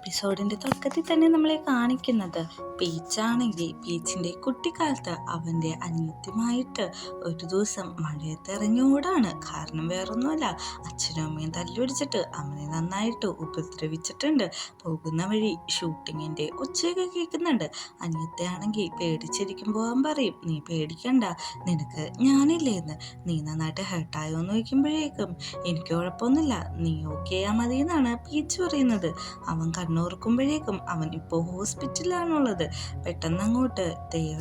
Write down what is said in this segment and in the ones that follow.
എപ്പിസോഡിന്റെ തുടക്കത്തിൽ തന്നെ നമ്മളെ കാണിക്കുന്നത് പീച്ചാണെങ്കിൽ പീച്ചിന്റെ കുട്ടിക്കാലത്ത് അവന്റെ അനിയത്തിയുമായിട്ട് ഒരു ദിവസം മഴയത്ത് ഇറങ്ങി ഓടാണ്. കാരണം വേറൊന്നുമല്ല, അച്ഛനും അമ്മയും തല്ലുപിടിച്ചിട്ട് അവനെ നന്നായിട്ട് ഉപദ്രവിച്ചിട്ടുണ്ട്. പോകുന്ന വഴി ഷൂട്ടിങ്ങിന്റെ ഒച്ചയൊക്കെ കേൾക്കുന്നുണ്ട്. അനിയത്തിയാണെങ്കിൽ പേടിച്ചിരിക്കും പോകാൻ പറയും, നീ പേടിക്കണ്ട, നിനക്ക് ഞാനില്ലേന്ന്, നീ നന്നായിട്ട് ഹെർട്ടായോ എന്ന് ചോദിക്കുമ്പോഴേക്കും എനിക്ക് കുഴപ്പമൊന്നുമില്ല, നീ ഓക്കെ ആയാൽ മതി എന്നാണ് പീച്ച് പറയുന്നത്. അവൻ കണ്ണോർക്കുമ്പോഴേക്കും അവൻ ഇപ്പോൾ ഹോസ്പിറ്റലിലാണുള്ളത്. പെട്ടെന്ന് അങ്ങോട്ട്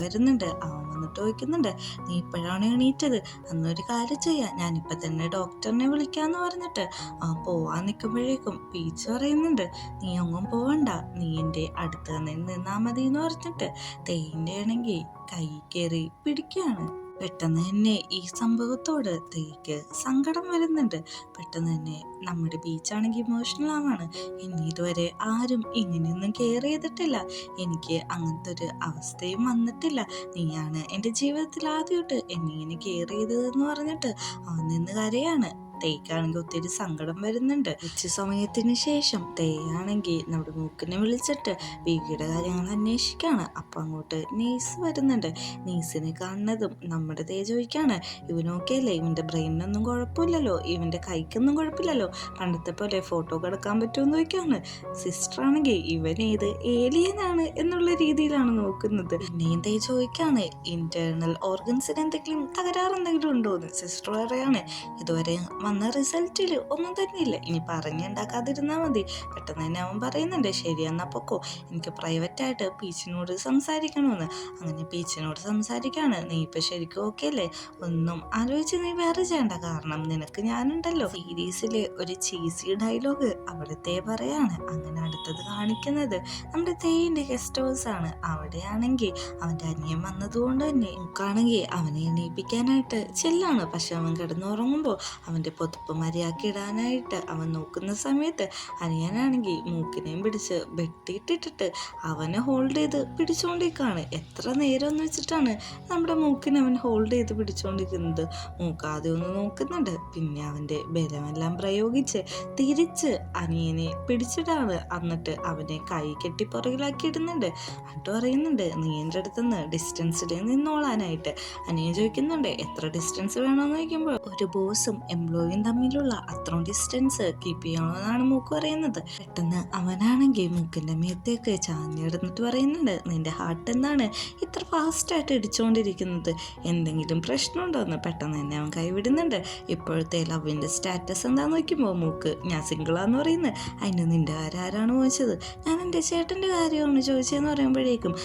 വരുന്നുണ്ട്. അവൻ വന്നിട്ട് ചോദിക്കുന്നുണ്ട്, നീ ഇപ്പോഴാണ് എണീറ്റത്, അന്നൊരു കാര്യം ചെയ്യാം, ഞാനിപ്പോൾ തന്നെ ഡോക്ടറിനെ വിളിക്കാന്ന് പറഞ്ഞിട്ട് അവൻ പോവാൻ നിൽക്കുമ്പോഴേക്കും പീച്ച് പറയുന്നുണ്ട്, നീ ഒന്നും പോവണ്ട, നീ എൻ്റെ അടുത്ത് തന്നെ നിന്നാ മതി എന്ന് പറഞ്ഞിട്ട് തേയിൻ്റെ ആണെങ്കിൽ കൈ കയറി പിടിക്കുകയാണ്. പെട്ടെന്ന് തന്നെ ഈ സംഭവത്തോട് തേക്ക് സങ്കടം വരുന്നുണ്ട്. പെട്ടെന്ന് തന്നെ നമ്മുടെ ബീച്ചാണെങ്കിൽ ഇമോഷണൽ ആവാണ്. എന്നെ ഇതുവരെ ആരും ഇങ്ങനെയൊന്നും കെയർ ചെയ്തിട്ടില്ല, എനിക്ക് അങ്ങനത്തെ ഒരു അവസ്ഥയും വന്നിട്ടില്ല, നീയാണ് എൻ്റെ ജീവിതത്തിൽ ആദ്യമായിട്ട് എന്നെ ഇങ്ങനെ കെയർ ചെയ്തതെന്ന് പറഞ്ഞിട്ട് അവൻ നിന്ന് കരയാണ്. തേക്കാണെങ്കിൽ ഒത്തിരി സങ്കടം വരുന്നുണ്ട്. ഉച്ച സമയത്തിന് ശേഷം തേയാണെങ്കിൽ നമ്മുടെ മൂക്കിനെ വിളിച്ചിട്ട് വീക്കിയുടെ കാര്യങ്ങൾ അന്വേഷിക്കാണ്. അപ്പം അങ്ങോട്ട് നേഴ്സ് വരുന്നുണ്ട്. നേഴ്സിനെ കാണുന്നതും നമ്മുടെ തേ ചോദിക്കാണ്, ഇവനൊക്കെ അല്ലേ, ഇവൻ്റെ ബ്രെയിനൊന്നും കുഴപ്പമില്ലല്ലോ, ഇവൻ്റെ കൈക്കൊന്നും കുഴപ്പമില്ലല്ലോ, പണ്ടത്തെ പോലെ ഫോട്ടോ കിടക്കാൻ പറ്റുമെന്ന് ചോദിക്കാണ്. സിസ്റ്റർ ആണെങ്കിൽ ഇവൻ ഏത് ഏലിയനാണ് എന്നുള്ള രീതിയിലാണ് നോക്കുന്നത്. പിന്നെയും തേ ചോദിക്കാണ്, ഇന്റേണൽ ഓർഗൻസിന് എന്തെങ്കിലും തകരാറെന്തെങ്കിലും ഉണ്ടോന്ന്. സിസ്റ്റർ പറയാണ്, ഇതുവരെ വന്ന റിസൾട്ടിൽ ഒന്നും തന്നെ ഇല്ല, ഇനി പറഞ്ഞുണ്ടാക്കാതിരുന്നാൽ മതി. പെട്ടെന്ന് തന്നെ അവൻ പറയുന്നുണ്ട്, ശരിയെന്നാ പൊക്കോ, എനിക്ക് പ്രൈവറ്റായിട്ട് പീച്ചിനോട് സംസാരിക്കണമെന്ന്. അങ്ങനെ പീച്ചിനോട് സംസാരിക്കാണ്, നീ ഇപ്പം ശരിക്കും ഓക്കെ അല്ലേ, ഒന്നും ആലോചിച്ച് നീ വേറെ ചെയ്യണ്ട, കാരണം നിനക്ക് ഞാനുണ്ടല്ലോ. സീരീസിലെ ഒരു ചീസി ഡയലോഗ് അവിടുത്തെ പറയാണ്. അങ്ങനെ അടുത്തത് കാണിക്കുന്നത് നമ്മുടെ തേയിൻ്റെ ഗസ്റ്റ് ഹൗസ് ആണ്. അവിടെയാണെങ്കിൽ അവൻ്റെ അനിയൻ വന്നതുകൊണ്ട് തന്നെ നമുക്കാണെങ്കിൽ അവനെ എണീപ്പിക്കാനായിട്ട് ചെല്ലാണ്. പക്ഷെ അവൻ കിടന്നുറങ്ങുമ്പോൾ അവൻ്റെ പൊതുപ്പ് മര്യാദക്ക് ഇടാനായിട്ട് അവൻ നോക്കുന്ന സമയത്ത് അനിയനാണെങ്കിൽ മൂക്കിനെയും പിടിച്ച് വെട്ടിയിട്ടിട്ട് അവനെ ഹോൾഡ് ചെയ്ത് പിടിച്ചുകൊണ്ടിരിക്കുകയാണ്. എത്ര നേരം എന്ന് വെച്ചിട്ടാണ് നമ്മുടെ മൂക്കിനെ അവൻ ഹോൾഡ് ചെയ്ത് പിടിച്ചുകൊണ്ടിരിക്കുന്നത്. മൂക്കാദ്യം ഒന്ന് നോക്കുന്നുണ്ട്, പിന്നെ അവൻ്റെ ബലമെല്ലാം പ്രയോഗിച്ച് തിരിച്ച് അനിയനെ പിടിച്ചിട്ടാണ്. എന്നിട്ട് അവനെ കൈ കെട്ടി പുറകിലാക്കി ഇടുന്നുണ്ട്. എന്നിട്ട് പറയുന്നുണ്ട്, നീ എൻ്റെ അടുത്തുനിന്ന് ഡിസ്റ്റൻസിൽ നിന്നോളാനായിട്ട്. അനിയൻ ചോദിക്കുന്നുണ്ട്, എത്ര ഡിസ്റ്റൻസ് വേണമെന്ന് ചോദിക്കുമ്പോൾ ഒരു ബോസും എംപ്ലോയിയും തമ്മിലുള്ള അത്രയും ഡിസ്റ്റൻസ് കീപ്പ് ചെയ്യണമെന്നാണ് മൂക്ക് പറയുന്നത്. പെട്ടെന്ന് അവനാണെങ്കിൽ മൂക്കിൻ്റെ മേത്തേക്ക് ചാഞ്ഞിടുന്നിട്ട് പറയുന്നുണ്ട്, നിന്റെ ഹാർട്ട് എന്താണ് ഇത്ര ഫാസ്റ്റായിട്ട് ഇടിച്ചുകൊണ്ടിരിക്കുന്നത്, എന്തെങ്കിലും പ്രശ്നമുണ്ടോയെന്ന്. പെട്ടെന്ന് തന്നെ അവൻ കൈവിടുന്നുണ്ട്. ഇപ്പോഴത്തെ ലവിൻ്റെ സ്റ്റാറ്റസ് എന്താണെന്ന് നോക്കുമ്പോൾ മൂക്ക്, ഞാൻ സിംഗിളാന്ന് പറയുന്നത്. അതിന് നിൻ്റെ കാര്യം ആരാണ് ചോദിച്ചത്, ഞാൻ എൻ്റെ ചേട്ടൻ്റെ കാര്യമാണ് ചോദിച്ചതെന്ന് പറയുമ്പോഴേക്കും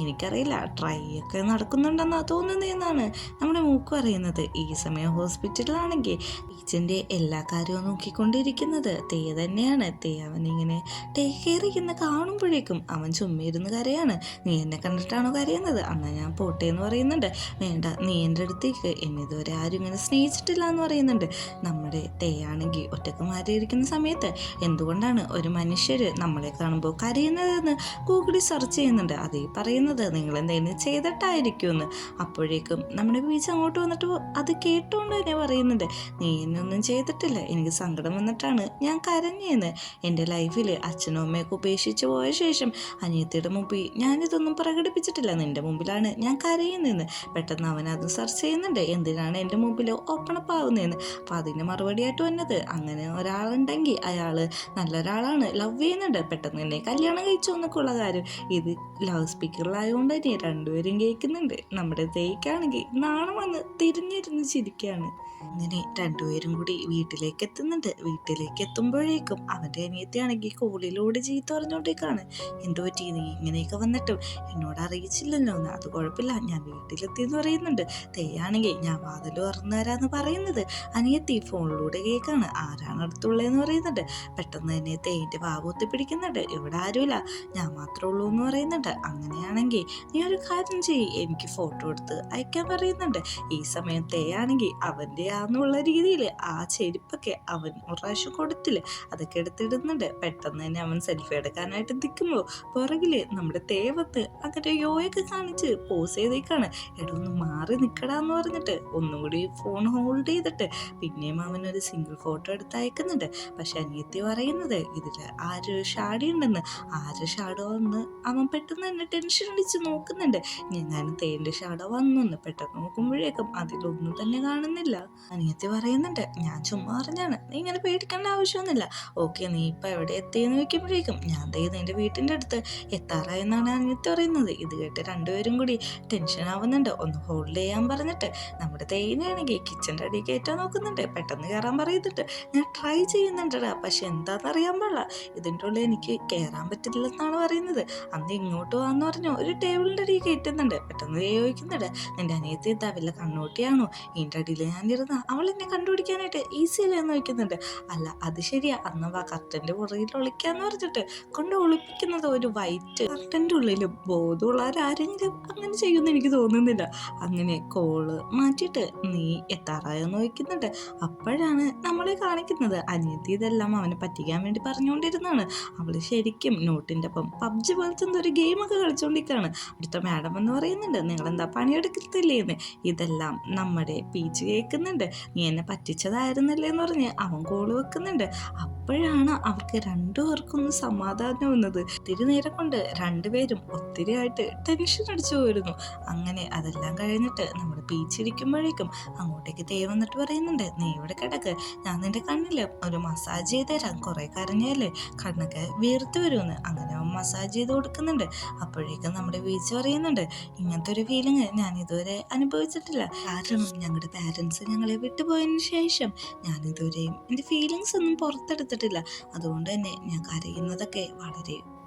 എനിക്കറിയില്ല, ട്രൈ ഒക്കെ നടക്കുന്നുണ്ടെന്നാണ് തോന്നുന്നതെന്നാണ് നമ്മുടെ മൂക്ക് പറയുന്നത്. ഈ സമയം ഹോസ്പിറ്റലിലാണെങ്കിൽ ബീച്ചിൻ്റെ എല്ലാ കാര്യവും നോക്കിക്കൊണ്ടിരിക്കുന്നത് തേ തന്നെയാണ്. തേ അവനിങ്ങനെ ടേക്ക് കെയർ ചെയ്യുന്ന കാണുമ്പോഴേക്കും അവൻ ചുമ്മിരുന്ന് കരയാണ്. നീ എന്നെ കണ്ടിട്ടാണോ കരയുന്നത്, അന്നാ ഞാൻ പോട്ടെ എന്ന് പറയുന്നുണ്ട്. വേണ്ട, നീ എൻ്റെ അടുത്തേക്ക്, എന്നെ ഇതുവരെ ആരും ഇങ്ങനെ സ്നേഹിച്ചിട്ടില്ല എന്ന് പറയുന്നുണ്ട്. നമ്മുടെ തേയാണെങ്കിൽ ഒറ്റക്ക് മാറിയിരിക്കുന്ന സമയത്ത് എന്തുകൊണ്ടാണ് ഒരു മനുഷ്യർ നമ്മളെ കാണുമ്പോൾ കരയുന്നതെന്ന് ഗൂഗിളിൽ സെർച്ച് ചെയ്യുന്നുണ്ട്. അതേ പറയുന്നത് നിങ്ങൾ എന്തെങ്കിലും ചെയ്തിട്ടായിരിക്കുമെന്ന്. അപ്പോഴേക്കും നമ്മുടെ ബീച്ച് അങ്ങോട്ട് വന്നിട്ട് അത് കേട്ടുകൊണ്ട് തന്നെ പറയുന്നുണ്ട്, നീ എന്നെ ഒന്നും ചെയ്തിട്ടില്ല, എനിക്ക് സങ്കടം വന്നിട്ടാണ് ഞാൻ കരഞ്ഞേന്ന്. എൻ്റെ ലൈഫിൽ അച്ഛനും അമ്മയൊക്കെ ഉപേക്ഷിച്ച് പോയ ശേഷം അനിയത്തിയുടെ മുമ്പിൽ ഞാനിതൊന്നും പ്രകടിപ്പിച്ചിട്ടില്ല, നിൻ്റെ മുമ്പിലാണ് ഞാൻ കരയുന്നതെന്ന്. പെട്ടെന്ന് അവൻ അത് സെർച്ച് ചെയ്യുന്നുണ്ട്, എന്തിനാണ് എൻ്റെ മുമ്പിൽ ഓപ്പൺ അപ്പ് ആവുന്നതെന്ന്. അപ്പോൾ അതിന് മറുപടിയായിട്ട് വന്നത്, അങ്ങനെ ഒരാളുണ്ടെങ്കിൽ അയാൾ നല്ലൊരാളാണ്, ലവ് ചെയ്യുന്നുണ്ട്, പെട്ടെന്ന് തന്നെ കല്യാണം കഴിച്ചു എന്നൊക്കെ ഉള്ള കാര്യം. ഇത് ലവ് സ്പീക്കറിലായതുകൊണ്ട് തന്നെ രണ്ടുപേരും കേൾക്കുന്നുണ്ട്. നമ്മുടെ തേക്കാണെങ്കിൽ നാണം വന്ന് തിരിഞ്ഞിരുന്ന് ചിരിക്കുകയാണ്. അങ്ങനെ രണ്ടുപേരും കൂടി വീട്ടിലേക്ക് എത്തുന്നുണ്ട്. വീട്ടിലേക്ക് എത്തുമ്പോഴേക്കും അവൻ്റെ അനിയത്തിയാണെങ്കിൽ കോളിലൂടെ ചീത്ത പറഞ്ഞുകൊണ്ടേക്കാണ്, എന്തോ പറ്റി, നീ ഇങ്ങനെയൊക്കെ വന്നിട്ടും എന്നോട് അറിയിച്ചില്ലല്ലോ എന്ന്. അത് കുഴപ്പമില്ല, ഞാൻ വീട്ടിലെത്തിയെന്ന് പറയുന്നുണ്ട്. തേയാണെങ്കിൽ ഞാൻ വാതിൽ തുറന്നു തരാമെന്ന് പറയുന്നത് അനിയത്തി ഫോണിലൂടെ കേൾക്കാണ്. ആരാണ് അടുത്തുള്ളതെന്ന് പറയുന്നുണ്ട്. പെട്ടെന്ന് തന്നെ തേൻ്റെ വാവൂത്തി പിടിക്കുന്നുണ്ട്. ഇവിടെ ആരുമില്ല, ഞാൻ മാത്രമേ ഉള്ളൂ എന്ന് പറയുന്നുണ്ട്. അങ്ങനെയാണെങ്കിൽ നീ ഒരു കാര്യം ചെയ്യ്, എനിക്ക് ഫോട്ടോ എടുത്ത് അയക്കാൻ പറയുന്നുണ്ട്. ഈ സമയം തേയാണെങ്കിൽ അവൻ്റെ ചെയ്യാന്നുള്ള രീതിയിൽ ആ ചെരുപ്പൊക്കെ അവൻ ഒരു പ്രാവശ്യം കൊടുത്തില്ലേ, അതൊക്കെ എടുത്തിടുന്നുണ്ട്. പെട്ടെന്ന് തന്നെ അവൻ സെൽഫി എടുക്കാനായിട്ട് നിൽക്കുമ്പോൾ പുറകില് നമ്മുടെ തേവത്ത് അങ്ങനെ യോയൊക്കെ കാണിച്ച് പോസ് ചെയ്തേക്കാണ്. എടോ ഒന്ന് മാറി നിൽക്കടാന്ന് പറഞ്ഞിട്ട് ഒന്നും കൂടി ഫോൺ ഹോൾഡ് ചെയ്തിട്ട് പിന്നെയും അവനൊരു സിംഗിൾ ഫോട്ടോ എടുത്ത് അയക്കുന്നുണ്ട്. പക്ഷെ അനിയത്തി പറയുന്നത് ഇതില് ആര് ഷാഡി ഉണ്ടെന്ന്. ആര് ഷാഡോ എന്ന് അവൻ പെട്ടെന്ന് തന്നെ ടെൻഷൻ അടിച്ച് നോക്കുന്നുണ്ട്. ഞാൻ തേന്റെ ഷാഡോ വന്നു പെട്ടെന്ന് നോക്കുമ്പോഴേക്കും അതിലൊന്നും തന്നെ കാണുന്നില്ല. അനിയത്തി പറയുന്നുണ്ട്, ഞാൻ ചുമ്മാ പറഞ്ഞാണ്, നീ ഇങ്ങനെ പേടിക്കേണ്ട ആവശ്യമൊന്നുമില്ല. ഓക്കെ, നീ ഇപ്പൊ എവിടെ എത്തിയെന്ന് വെക്കുമ്പോഴേക്കും ഞാൻ ദേ നിന്റെ വീട്ടിന്റെ അടുത്ത് എത്താറായെന്നാണ് അനിയത്തി പറയുന്നത്. ഇത് കേട്ട് രണ്ടുപേരും കൂടി ടെൻഷൻ ആവുന്നുണ്ട്. ഒന്ന് ഹോൾഡ് ചെയ്യാൻ പറഞ്ഞിട്ട് നമ്മുടെ തേയിനാണെങ്കിൽ കിച്ചന്റെ അടിയിൽ കയറ്റാൻ നോക്കുന്നുണ്ട്. പെട്ടെന്ന് കയറാൻ പറയുന്നുണ്ട്. ഞാൻ ട്രൈ ചെയ്യുന്നുണ്ടടാ, പക്ഷെ എന്താണെന്ന് അറിയാൻ പാടില്ല, ഇതിൻ്റെ ഉള്ളിൽ എനിക്ക് കയറാൻ പറ്റില്ലെന്നാണ് പറയുന്നത്. അന്ന് ഇങ്ങോട്ട് വാന്ന് പറഞ്ഞു ഒരു ടേബിളിന്റെ അടിയിൽ കയറ്റുന്നുണ്ട്. പെട്ടെന്ന് ചോദിക്കുന്നുണ്ട്, നിന്റെ അനിയത്തി എന്താ വല്ല കണ്ണൂട്ടിയാണോ? ഇതിൻ്റെ അടിയിൽ ഞാനിരുന്ന അവൾ എന്നെ കണ്ടുപിടിക്കാനായിട്ട് ഈസി അല്ലേ എന്ന് ചോദിക്കുന്നുണ്ട്. അല്ല അത് ശരിയാ, അന്ന് വാ കർട്ടന്റെ പുറകിൽ ഒളിക്കാന്ന് പറഞ്ഞിട്ട് കൊണ്ട് ഒളിപ്പിക്കുന്നത് ഒരു വൈറ്റ് കർട്ടന്റെ ഉള്ളിലും. ബോധമുള്ളവരാരെങ്കിലും അങ്ങനെ ചെയ്യുമെന്ന് എനിക്ക് തോന്നുന്നില്ല. അങ്ങനെ കോള് മാറ്റിയിട്ട് നീ എത്താറായെന്ന് ചോദിക്കുന്നുണ്ട്. അപ്പോഴാണ് നമ്മളെ കാണിക്കുന്നത് അനിയത്തി ഇതെല്ലാം അവനെ പറ്റിക്കാൻ വേണ്ടി പറഞ്ഞുകൊണ്ടിരുന്നതാണ്. അവള് ശരിക്കും നോട്ടിന്റെ ഒപ്പം പബ്ജി പോലത്തെ എന്തോ ഒരു ഗെയിമൊക്കെ കളിച്ചുകൊണ്ടിരിക്കുകയാണ്. അടുത്ത മാഡം എന്ന് പറയുന്നുണ്ട്, നിങ്ങളെന്താ പണിയെടുക്കത്തില്ലേന്ന്. ഇതെല്ലാം നമ്മുടെ പീച്ച് കേൾക്കുന്നുണ്ട്. നീ എന്നെ പറ്റിച്ചതായിരുന്നല്ലേ എന്ന് പറഞ്ഞ് അവൻ കോള് വെക്കുന്നുണ്ട്. അപ്പോഴാണ് അവർക്ക് രണ്ടുപേർക്കൊന്ന് സമാധാനം വന്നത്. ഒത്തിരി നേരം കൊണ്ട് രണ്ടുപേരും ഒത്തിരി ആയിട്ട് ടെൻഷൻ അടിച്ചു പോയിരുന്നു. അങ്ങനെ അതെല്ലാം കഴിഞ്ഞിട്ട് നമ്മൾ പീച്ചിരിക്കുമ്പോഴേക്കും അങ്ങോട്ടേക്ക് ദേ വന്നിട്ട് പറയുന്നുണ്ട്, നീ ഇവിടെ കിടക്ക്, ഞാൻ നിന്റെ കണ്ണില് ഒരു മസാജ് ചെയ്ത് തരാം, കുറെ കരഞ്ഞല്ലേ കണ്ണൊക്കെ വീർത്ത് വരുമെന്ന്. അങ്ങനെ അവൻ മസാജ് ചെയ്ത് കൊടുക്കുന്നുണ്ട്. അപ്പോഴേക്കും നമ്മുടെ വീഴ്ച പറയുന്നുണ്ട്, ഇങ്ങനത്തെ ഒരു ഫീലിംഗ് ഞാൻ ഇതുവരെ അനുഭവിച്ചിട്ടില്ല. കാരണം ഞങ്ങളുടെ പാരൻസ് ഞങ്ങളെ വിട്ടുപോയതിന് ശേഷം ഞാൻ ഇതുവരെയും എൻ്റെ ഫീലിങ്സ് ഒന്നും പുറത്തെടുത്തിട്ടില്ല. അതുകൊണ്ട് തന്നെ ഞാൻ കരയുന്നതൊക്കെ വളരെ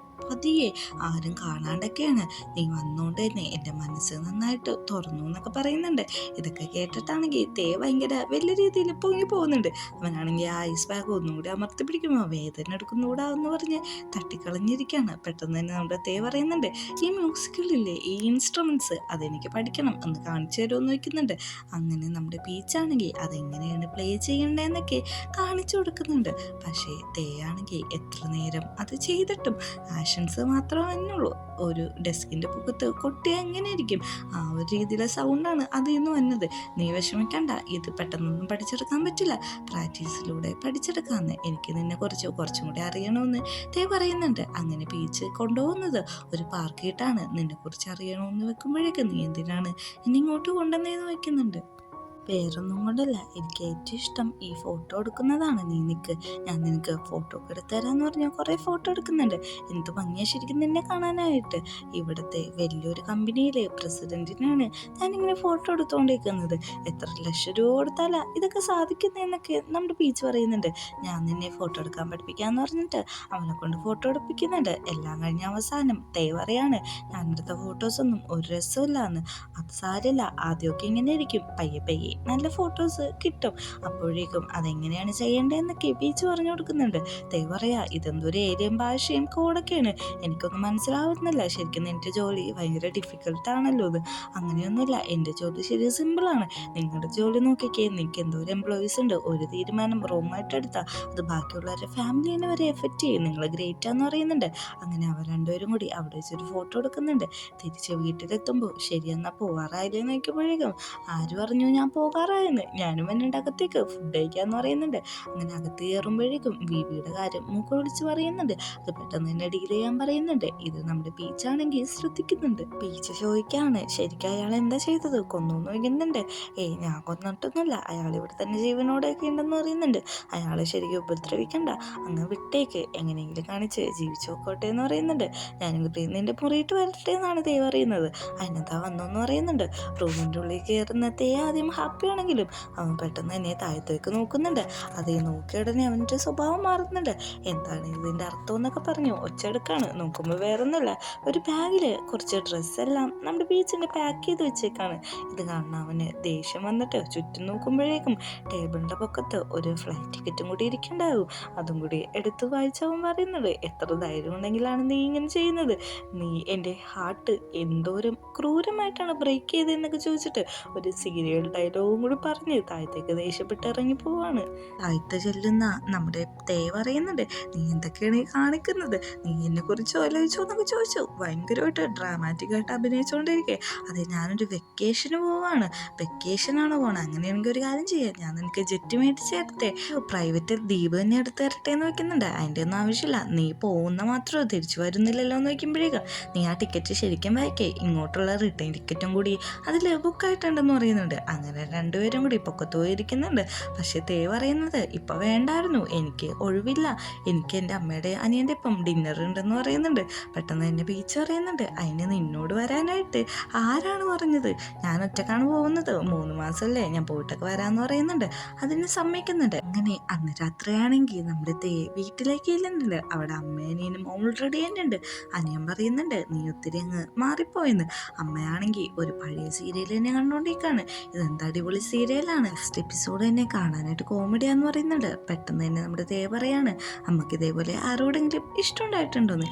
പതിയെ ആരും കാണാണ്ടൊക്കെയാണ്. നീ വന്നോണ്ട് തന്നെ എൻ്റെ മനസ്സ് നന്നായിട്ട് തുറന്നു എന്നൊക്കെ പറയുന്നുണ്ട്. ഇതൊക്കെ കേട്ടിട്ടാണെങ്കിൽ തേ ഭയങ്കര വലിയ രീതിയിൽ പൊങ്ങി പോകുന്നുണ്ട്. അവനാണെങ്കിൽ ആ ഐസ് ബാഗ് ഒന്നും കൂടി അമർത്തി പിടിക്കുമ്പോൾ വേദന എടുക്കുന്നൂടാ എന്ന് പറഞ്ഞ് തട്ടിക്കളഞ്ഞിരിക്കുകയാണ്. പെട്ടെന്ന് തന്നെ നമ്മുടെ തേ പറയുന്നുണ്ട്, ഈ മ്യൂസിക്കുകളില്ലേ, ഈ ഇൻസ്ട്രുമെന്റ്സ് അതെനിക്ക് പഠിക്കണം, ഒന്ന് കാണിച്ചു തരുമെന്ന് വയ്ക്കുന്നുണ്ട്. അങ്ങനെ നമ്മുടെ ബീച്ചാണെങ്കിൽ അതെങ്ങനെയാണ് പ്ലേ ചെയ്യണ്ടേന്നൊക്കെ കാണിച്ചു കൊടുക്കുന്നുണ്ട്. പക്ഷേ തേ ആണെങ്കിൽ എത്ര നേരം അത് ചെയ്തിട്ടും ആക്ഷൻസ് മാത്രമേ വന്നുള്ളൂ. ഒരു ഡെസ്കിന്റെ പുറത്ത് കൊട്ടി എങ്ങനെ ഇരിക്കും, ആ ഒരു രീതിയിലെ സൗണ്ടാണ് അതിൽ നിന്ന് വന്നത്. നീ വിഷമിക്കണ്ട, ഇത് പെട്ടെന്നൊന്നും പഠിച്ചെടുക്കാൻ പറ്റില്ല, പ്രാക്ടീസിലൂടെ പഠിച്ചെടുക്കാമെന്ന്. എനിക്ക് നിന്നെ കുറച്ചും കൂടി അറിയണമെന്ന് തേ പറയുന്നുണ്ട്. അങ്ങനെ ബീച്ച് കൊണ്ടുപോകുന്നത് ഒരു പാർക്കിട്ടാണ്. നിന്നെ കുറിച്ച് അറിയണമെന്ന് വെക്കുമ്പോഴേക്കും നീ എന്തിനാണ് എന്നെ ഇങ്ങോട്ട് കൊണ്ടുവന്നേന്ന് വയ്ക്കുന്നുണ്ട്. വേറൊന്നും കൊണ്ടല്ല, എനിക്ക് ഏറ്റവും ഇഷ്ടം ഈ ഫോട്ടോ എടുക്കുന്നതാണ്. നീ നിൽക്ക്, ഞാൻ നിനക്ക് ഫോട്ടോ ഒക്കെ എടുത്തു തരാമെന്ന് പറഞ്ഞാൽ കുറേ ഫോട്ടോ എടുക്കുന്നുണ്ട്. എന്ത് ഭംഗിയാ ശരിക്കും നിന്നെ കാണാനായിട്ട്. ഇവിടുത്തെ വലിയൊരു കമ്പനിയിലെ പ്രസിഡന്റിനാണ് ഞാനിങ്ങനെ ഫോട്ടോ എടുത്തുകൊണ്ടിരിക്കുന്നത്. എത്ര ലക്ഷം രൂപ കൊടുത്താലാ ഇതൊക്കെ സാധിക്കുന്നതെന്നൊക്കെ നമ്മുടെ ബീച്ച് പറയുന്നുണ്ട്. ഞാൻ നിന്നെ ഫോട്ടോ എടുക്കാൻ പഠിപ്പിക്കാന്ന് പറഞ്ഞിട്ട് അവനെ കൊണ്ട് ഫോട്ടോ എടുപ്പിക്കുന്നുണ്ട്. എല്ലാം കഴിഞ്ഞ അവസാനം തേ പറയാണ്, ഞാൻ എടുത്ത ഫോട്ടോസൊന്നും ഒരു രസമില്ലാന്ന്. അത് സാരമില്ല, ആദ്യമൊക്കെ ഇങ്ങനെ ഇരിക്കും, പയ്യെ പയ്യെ നല്ല ഫോട്ടോസ് കിട്ടും. അപ്പോഴേക്കും അതെങ്ങനെയാണ് ചെയ്യേണ്ടതെന്നൊക്കെ ബീച്ച് പറഞ്ഞു കൊടുക്കുന്നുണ്ട്. ദൈവം പറയാ, ഇതെന്തൊരു ഏരിയൻ ഭാഷയും കോഡൊക്കെയാണ്, എനിക്കൊന്നും മനസ്സിലാവുന്നില്ല. ശരിക്കും എൻ്റെ ജോലി ഭയങ്കര ഡിഫിക്കൽട്ടാണല്ലോ ഇത്. അങ്ങനെയൊന്നുമില്ല, എൻ്റെ ജോലി ശരി സിമ്പിളാണ്. നിങ്ങളുടെ ജോലി നോക്കിക്കേ, നിങ്ങൾക്ക് എന്തോരം എംപ്ലോയീസ് ഉണ്ട്. ഒരു തീരുമാനം റോങ്ങായിട്ട് എടുത്താൽ അത് ബാക്കിയുള്ളവരുടെ ഫാമിലിനെ വരെ എഫക്റ്റ് ചെയ്യും. നിങ്ങൾ ഗ്രേറ്റാന്ന് പറയുന്നുണ്ട്. അങ്ങനെ അവർ രണ്ടുപേരും കൂടി അവിടെ വെച്ചൊരു ഫോട്ടോ എടുക്കുന്നുണ്ട്. തിരിച്ച് വീട്ടിലെത്തുമ്പോൾ ശരിയെന്നാ പോവാറായില്ലേ നോക്കുമ്പോഴേക്കും ആര് പറഞ്ഞു ഞാൻ പോകാറായെന്ന്. ഞാനും എന്നോട് അകത്തേക്ക് ഫുഡ് കഴിക്കാന്ന് പറയുന്നുണ്ട്. അങ്ങനെ അകത്ത് കയറുമ്പോഴേക്കും ബീവിയുടെ കാര്യം മൂക്ക് വിളിച്ച് പറയുന്നുണ്ട്. അത് പെട്ടെന്ന് തന്നെ ഡീൽ ചെയ്യാൻ പറയുന്നുണ്ട്. ഇത് നമ്മുടെ ബീച്ചാണെങ്കിൽ ശ്രദ്ധിക്കുന്നുണ്ട്. ബീച്ച് ചോദിക്കാണ്, ശരിക്കും അയാൾ എന്താ ചെയ്തത്, കൊന്നോന്ന് ചോദിക്കുന്നുണ്ട്. ഞാൻ കൊന്നിട്ടൊന്നുമില്ല, അയാൾ ഇവിടെ തന്നെ ജീവനോടെയൊക്കെ ഉണ്ടെന്ന് പറയുന്നുണ്ട്. അയാളെ ശരിക്കും ഉപദ്രവിക്കണ്ട, അങ്ങ് വിട്ടേക്ക്, എങ്ങനെയെങ്കിലും കാണിച്ച് ജീവിച്ചു നോക്കോട്ടെ എന്ന് പറയുന്നുണ്ട്. ഞാനിങ്ങോട്ട് നിന്റെ മുറിയിട്ട് വരട്ടെ എന്നാണ് ദൈവം അറിയുന്നത്. അതിനെന്താ വന്നോന്ന് പറയുന്നുണ്ട്. റൂമിൻ്റെ ഉള്ളിൽ കയറുന്ന തേ ആദ്യം ഹാപ്പി ആണെങ്കിലും അവൻ പെട്ടെന്ന് തന്നെ താഴത്തേക്ക് നോക്കുന്നുണ്ട്. അതേ നോക്കിയ ഉടനെ അവൻ്റെ സ്വഭാവം മാറുന്നുണ്ട്. എന്താണ് ഇതിൻ്റെ അർത്ഥം എന്നൊക്കെ പറഞ്ഞു ഒച്ചെടുക്കാണ്. നോക്കുമ്പോൾ വേറൊന്നുമില്ല, ഒരു ബാഗില് കുറച്ച് ഡ്രസ്സെല്ലാം നമ്മുടെ ബീച്ചിൻ്റെ പാക്ക് ചെയ്ത് വെച്ചേക്കാണ്. ഇത് കാണുന്ന അവന് ദേഷ്യം വന്നിട്ട് ചുറ്റും നോക്കുമ്പോഴേക്കും ടേബിളിൻ്റെ പൊക്കത്ത് ഒരു ഫ്ലൈറ്റ് ടിക്കറ്റും കൂടി ഇരിക്കണ്ടാവും. അതും കൂടി എടുത്ത് വായിച്ചവൻ പറയുന്നത്, എത്ര ധൈര്യം ഉണ്ടെങ്കിലാണ് നീ ഇങ്ങനെ ചെയ്യുന്നത്, നീ എൻ്റെ ഹാർട്ട് എന്തോരം ക്രൂരമായിട്ടാണ് ബ്രേക്ക് ചെയ്തതെന്നൊക്കെ ചോദിച്ചിട്ട് ഒരു സീരിയൽ ഡയലോഗ് ഡയലോഗും കൂടി പറഞ്ഞ് താഴത്തേക്ക് ദേഷ്യപ്പെട്ട് ഇറങ്ങി പോവാണ്. താഴത്ത് ചെല്ലുന്ന നമ്മുടെ തേ പറയുന്നുണ്ട്, നീ എന്തൊക്കെയാണ് ഈ കാണിക്കുന്നത്, നീ എന്നെ കുറിച്ച് ആലോചിച്ചോ എന്നൊക്കെ ചോദിച്ചു. ഭയങ്കരമായിട്ട് ഡ്രാമാറ്റിക് ആയിട്ട് അഭിനയിച്ചുകൊണ്ടിരിക്കെ. അതെ, ഞാനൊരു വെക്കേഷന് പോവാണ്. വെക്കേഷനാണോ പോണേ? അങ്ങനെയാണെങ്കിൽ ഒരു കാര്യം ചെയ്യാം, ഞാൻ നിനക്ക് ജെറ്റ് മേടിച്ച് തരട്ടെ, പ്രൈവറ്റ് ദ്വീപ് തന്നെ എടുത്ത് തരട്ടെ എന്ന് വെക്കുന്നുണ്ട്. അതിൻ്റെ ഒന്നും ആവശ്യമില്ല, നീ പോകുന്ന മാത്രമോ തിരിച്ചു വരുന്നില്ലല്ലോ എന്ന് വയ്ക്കുമ്പോഴേക്കും നീ ആ ടിക്കറ്റ് ശരിക്കും വായിക്കേ, ഇങ്ങോട്ടുള്ള റിട്ടേൺ ടിക്കറ്റും കൂടി അതിൽ ബുക്കായിട്ടുണ്ടെന്ന് പറയുന്നുണ്ട്. അങ്ങനെ രണ്ടുപേരും കൂടി പൊക്കത്ത് പോയിരിക്കുന്നുണ്ട്. പക്ഷെ തേ പറയുന്നത് ഇപ്പം വേണ്ടായിരുന്നു, എനിക്ക് ഒഴിവില്ല, എനിക്ക് എൻ്റെ അമ്മയുടെ അനിയൻ്റെ ഇപ്പം ഡിന്നർ ഉണ്ടെന്ന് പറയുന്നുണ്ട്. പെട്ടെന്ന് തന്നെ ബീച്ച് പറയുന്നുണ്ട്, അതിന് നിന്നോട് വരാനായിട്ട് ആരാണ് പറഞ്ഞത്, ഞാൻ ഒറ്റക്കാണ് പോകുന്നത്, 3 മാസമല്ലേ, ഞാൻ പോയിട്ടൊക്കെ വരാമെന്ന് പറയുന്നുണ്ട്. അതിന് സമ്മതിക്കുന്നുണ്ട്. അങ്ങനെ അന്ന് രാത്രിയാണെങ്കിൽ നമ്മുടെ തേ വീട്ടിലേക്ക് ഇല്ലുന്നുണ്ട്. അവിടെ അമ്മേനും ഓൾറെഡി തന്നെ ഉണ്ട്. അനിയൻ പറയുന്നുണ്ട്, നീ ഒത്തിരി അങ്ങ് മാറിപ്പോയെന്ന്. അമ്മയാണെങ്കിൽ ഒരു പഴയ സീരിയൽ തന്നെ കണ്ടുകൊണ്ടിരിക്കുകയാണ്. ഇതെന്താ അടിപൊളി സീരിയലാണ്, നെക്സ്റ്റ് എപ്പിസോഡ് തന്നെ കാണാനായിട്ട് കോമഡിയാന്ന് പറയുന്നുണ്ട്. പെട്ടെന്ന് തന്നെ നമ്മുടെ തേ പറയാണ്, അമ്മക്ക് ഇതേപോലെ ആരോടെങ്കിലും ഇഷ്ടമുണ്ടായിട്ടുണ്ടോന്ന്.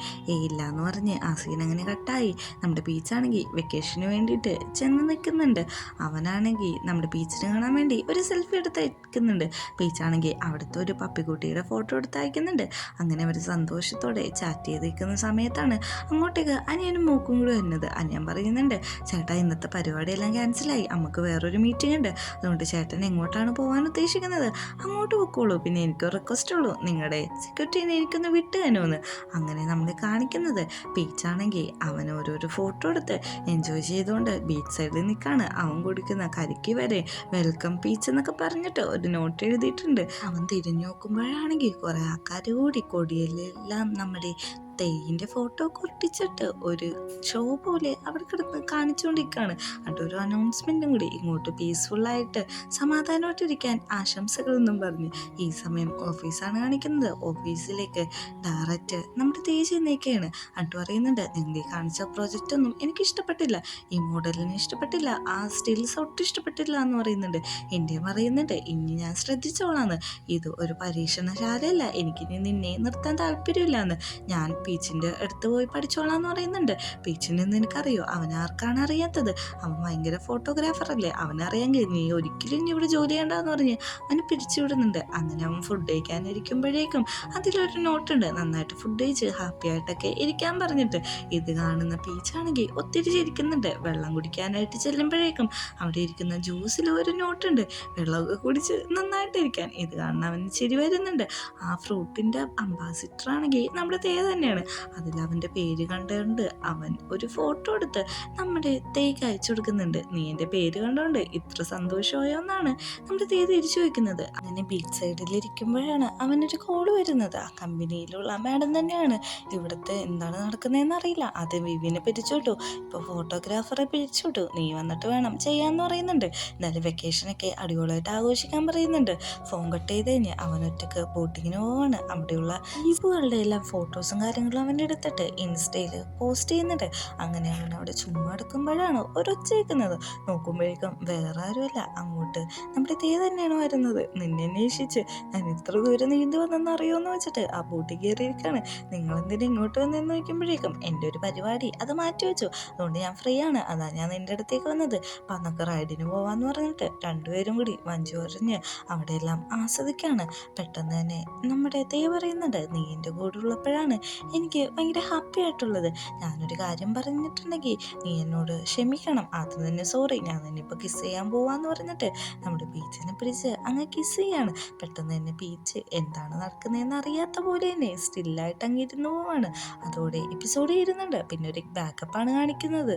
ഇല്ല എന്ന് പറഞ്ഞ് ആ സീൻ അങ്ങനെ കട്ടായി. നമ്മുടെ ബീച്ചാണെങ്കിൽ വെക്കേഷന് വേണ്ടിയിട്ട് ചെന്ന് നിൽക്കുന്നുണ്ട്. അവനാണെങ്കിൽ നമ്മുടെ ബീച്ചിനെ കാണാൻ വേണ്ടി ഒരു സെൽഫി എടുത്ത് അയക്കുന്നുണ്ട്. ബീച്ചാണെങ്കിൽ അവിടുത്തെ ഒരു പപ്പിക്കുട്ടിയുടെ ഫോട്ടോ എടുത്ത് അയക്കുന്നുണ്ട്. അങ്ങനെ അവർ സന്തോഷത്തോടെ ചാറ്റ് ചെയ്ത് നിൽക്കുന്ന സമയത്താണ് അങ്ങോട്ടേക്ക് അനിയനും മൂക്കും കൂടി വരുന്നത്. അനിയൻ പറയുന്നുണ്ട്, ചേട്ടാ ഇന്നത്തെ പരിപാടിയെല്ലാം ക്യാൻസലായി, നമുക്ക് വേറൊരു മീറ്റിംഗ് ഉണ്ട്, അതുകൊണ്ട് ചേട്ടൻ എങ്ങോട്ടാണ് പോകാൻ ഉദ്ദേശിക്കുന്നത് അങ്ങോട്ട് പൊക്കോളൂ, പിന്നെ എനിക്ക് റിക്വസ്റ്റ് ഉള്ളൂ, നിങ്ങളുടെ സെക്യൂരിറ്റീനെ എനിക്കൊന്ന് വിട്ടു തരുമെന്ന്. അങ്ങനെ നമ്മൾ കാണിക്കുന്നത് ബീച്ചാണെങ്കിൽ അവൻ ഓരോരോ ഫോട്ടോ എടുത്ത് എൻജോയ് ചെയ്തുകൊണ്ട് ബീച്ച് സൈഡിൽ നിൽക്കാണ്. അവൻ കുടിക്കുന്ന കരിക്ക് വരെ വെൽക്കം ബീച്ച് എന്നൊക്കെ പറഞ്ഞിട്ട് ഒരു നോട്ട് എഴുതിയിട്ടുണ്ട്. അവൻ തിരിഞ്ഞു നോക്കുമ്പോഴാണെങ്കിൽ കുറെ ആൾക്കാർ കൂടി കൊടിയെല്ലാം നമ്മുടെ തെയ്യിൻ്റെ ഫോട്ടോ ഒട്ടിച്ചിട്ട് ഒരു ഷോ പോലെ അവിടെ കിടന്ന് കാണിച്ചുകൊണ്ടിരിക്കുകയാണ്. എന്നിട്ട് ഒരു അനൗൺസ്മെൻറ്റും കൂടി, ഇങ്ങോട്ട് പീസ്ഫുള്ളായിട്ട് സമാധാനമായിട്ടിരിക്കാൻ ആശംസകളെന്നും പറഞ്ഞ്. ഈ സമയം ഓഫീസാണ് കാണിക്കുന്നത്. ഓഫീസിലേക്ക് ഡയറക്റ്റ് നമ്മുടെ തേജ് എന്നൊക്കെയാണ്. എന്നിട്ട് പറയുന്നുണ്ട്, നിങ്ങൾ കാണിച്ച പ്രോജക്റ്റ് ഒന്നും എനിക്ക് ഇഷ്ടപ്പെട്ടില്ല, ഈ മോഡലിന് ഇഷ്ടപ്പെട്ടില്ല, ആ സ്റ്റിൽസ് ഒട്ടും ഇഷ്ടപ്പെട്ടില്ല എന്ന് പറയുന്നുണ്ട്. ഇന്ത്യ പറയുന്നുണ്ട്, ഇനി ഞാൻ ശ്രദ്ധിച്ചോളാന്ന്, ഇത് ഒരു പരീക്ഷണശാലയല്ല, എനിക്കിനി നിന്നെ നിർത്താൻ താല്പര്യമില്ല എന്ന്, ഞാൻ പീച്ചിൻ്റെ അടുത്ത് പോയി പഠിച്ചോളാം എന്ന് പറയുന്നുണ്ട്. പീച്ചിനെ നിനക്കറിയോ, അവൻ ആർക്കാണ് അറിയാത്തത്, അവൻ ഭയങ്കര ഫോട്ടോഗ്രാഫർ അല്ലേ, അവനറിയാമെങ്കിൽ നീ ഒരിക്കലും ഇനി ഇവിടെ ജോലി ചെയ്യണ്ടെന്ന് പറഞ്ഞ് അവന് പിരിച്ചുവിടുന്നുണ്ട്. അങ്ങനെ അവൻ ഫുഡ് കഴിക്കാനിരിക്കുമ്പോഴേക്കും അതിലൊരു നോട്ടുണ്ട്, നന്നായിട്ട് ഫുഡ് കഴിച്ച് ഹാപ്പി ആയിട്ടൊക്കെ ഇരിക്കാൻ പറഞ്ഞിട്ട്. ഇത് കാണുന്ന പീച്ചാണെങ്കിൽ ഒത്തിരി ചിരിക്കുന്നുണ്ട്. വെള്ളം കുടിക്കാനായിട്ട് ചെല്ലുമ്പോഴേക്കും അവിടെ ഇരിക്കുന്ന ജ്യൂസിൽ ഒരു നോട്ടുണ്ട്, വെള്ളമൊക്കെ കുടിച്ച് നന്നായിട്ടിരിക്കാൻ. ഇത് കാണുന്ന അവന് ചിരി വരുന്നുണ്ട്. ആ ഫ്രൂട്ടിൻ്റെ അംബാസിഡർ ആണെങ്കിൽ നമ്മുടെ തേ തന്നെയാണ്. അതിൽ അവൻ്റെ പേര് കണ്ടുകൊണ്ട് അവൻ ഒരു ഫോട്ടോ എടുത്ത് നമ്മുടെ തേക്ക് അയച്ചു കൊടുക്കുന്നുണ്ട്. നീ എൻ്റെ പേര് കണ്ടുകൊണ്ട് ഇത്ര സന്തോഷമായോ എന്നാണ് നമ്മുടെ തേ തിരിച്ചു വയ്ക്കുന്നത്. അങ്ങനെ ബീച്ച് സൈഡിൽ ഇരിക്കുമ്പോഴാണ് അവനൊരു കോള് വരുന്നത്. ആ കമ്പനിയിലുള്ള മാഡം തന്നെയാണ്. ഇവിടുത്തെ എന്താണ് നടക്കുന്നതെന്ന് അറിയില്ല, അത് വിവിനെ പിരിച്ചുവിട്ടു, ഇപ്പോൾ ഫോട്ടോഗ്രാഫറെ പിരിച്ചുവിട്ടു, നീ വന്നിട്ട് വേണം ചെയ്യാമെന്ന് പറയുന്നുണ്ട്. എന്നാലും വെക്കേഷനൊക്കെ അടിപൊളിയായിട്ട് ആഘോഷിക്കാൻ പറയുന്നുണ്ട്. ഫോൺ കട്ട് ചെയ്ത് കഴിഞ്ഞ് അവനൊറ്റക്ക് ബോട്ടിങ്ങിന് പോവാണ്. അവിടെയുള്ള ദ്വീപുകളുടെ എല്ലാം ഫോട്ടോസും കാര്യങ്ങളും അവൻ്റെ എടുത്തിട്ട് ഇൻസ്റ്റയിൽ പോസ്റ്റ് ചെയ്യുന്നുണ്ട്. അങ്ങനെ അവൻ അവിടെ ചുമ്മാ എടുക്കുമ്പോഴാണ് ഒരൊച്ച കേൾക്കുന്നത്. നോക്കുമ്പോഴേക്കും വേറെ ആരുമല്ല, അങ്ങോട്ട് നമ്മുടെ തേ തന്നെയാണ് വരുന്നത്. നിന്നെ അന്വേഷിച്ച് ഞാൻ ഇത്ര ദൂരം നീന്തി വന്നെന്ന് അറിയുമെന്ന് വെച്ചിട്ട് ആ ബോട്ടിൽ കയറിയിരിക്കുകയാണ്. നിങ്ങളെന്തിനും ഇങ്ങോട്ട് വന്നെന്ന് നോക്കുമ്പോഴേക്കും എൻ്റെ ഒരു പരിപാടി അത് മാറ്റി വെച്ചു, അതുകൊണ്ട് ഞാൻ ഫ്രീ ആണ്, അതാ ഞാൻ നിൻ്റെ അടുത്തേക്ക് വന്നത്, അപ്പം അന്നൊക്കെ റൈഡിന് പോവാന്ന് പറഞ്ഞിട്ട് രണ്ടുപേരും കൂടി വഞ്ചി പറഞ്ഞ് അവിടെയെല്ലാം ആസ്വദിക്കുകയാണ്. പെട്ടെന്ന് തന്നെ നമ്മുടെ തേ പറയുന്നുണ്ട്, നീ എൻ്റെ കൂടെ ഉള്ളപ്പോഴാണ് എനിക്ക് ഭയങ്കര ഹാപ്പി ആയിട്ടുള്ളത്, ഞാനൊരു കാര്യം പറഞ്ഞിട്ടുണ്ടെങ്കിൽ നീ എന്നോട് ക്ഷമിക്കണം, ആദ്യം തന്നെ സോറി, ഞാൻ തന്നെ ഇപ്പോൾ കിസ് ചെയ്യാൻ പോവാന്ന് പറഞ്ഞിട്ട് നമ്മുടെ ബീച്ചിനെ പിടിച്ച് അങ്ങ് കിസ് ചെയ്യാണ്. പെട്ടെന്ന് തന്നെ ബീച്ച് എന്താണ് നടക്കുന്നതെന്ന് അറിയാത്ത പോലെ തന്നെ സ്റ്റില്ലായിട്ട് അങ്ങിരുന്ന് പോവാണ്. അതോടെ എപ്പിസോഡ് ഇരുന്നുണ്ട്. പിന്നെ ഒരു ബാക്കപ്പാണ് കാണിക്കുന്നത്.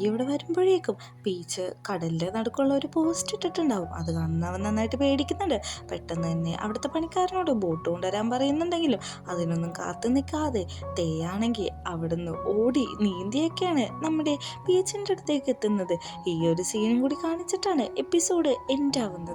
ഇവിടെ വരുമ്പോഴേക്കും ബീച്ച് കടലിൻ്റെ നടുക്കുള്ള ഒരു പോസ്റ്റ് ഇട്ടിട്ടുണ്ടാവും. അത് കാണുന്നവൻ നന്നായിട്ട് പേടിക്കുന്നുണ്ട്. പെട്ടെന്ന് തന്നെ അവിടുത്തെ പണിക്കാരനോട് ബോട്ട് കൊണ്ടുവരാൻ പറയുന്നുണ്ടെങ്കിലും അതിനൊന്നും കാത്തു നിൽക്കാതെ തേയാണെങ്കിൽ അവിടുന്ന് ഓടി നീന്തിയൊക്കെയാണ് നമ്മുടെ ബീച്ചിൻ്റെ അടുത്തേക്ക് എത്തുന്നത്. ഈ ഒരു സീനും കൂടി കാണിച്ചിട്ടാണ് എപ്പിസോഡ് എൻഡ് ആവുന്നത്.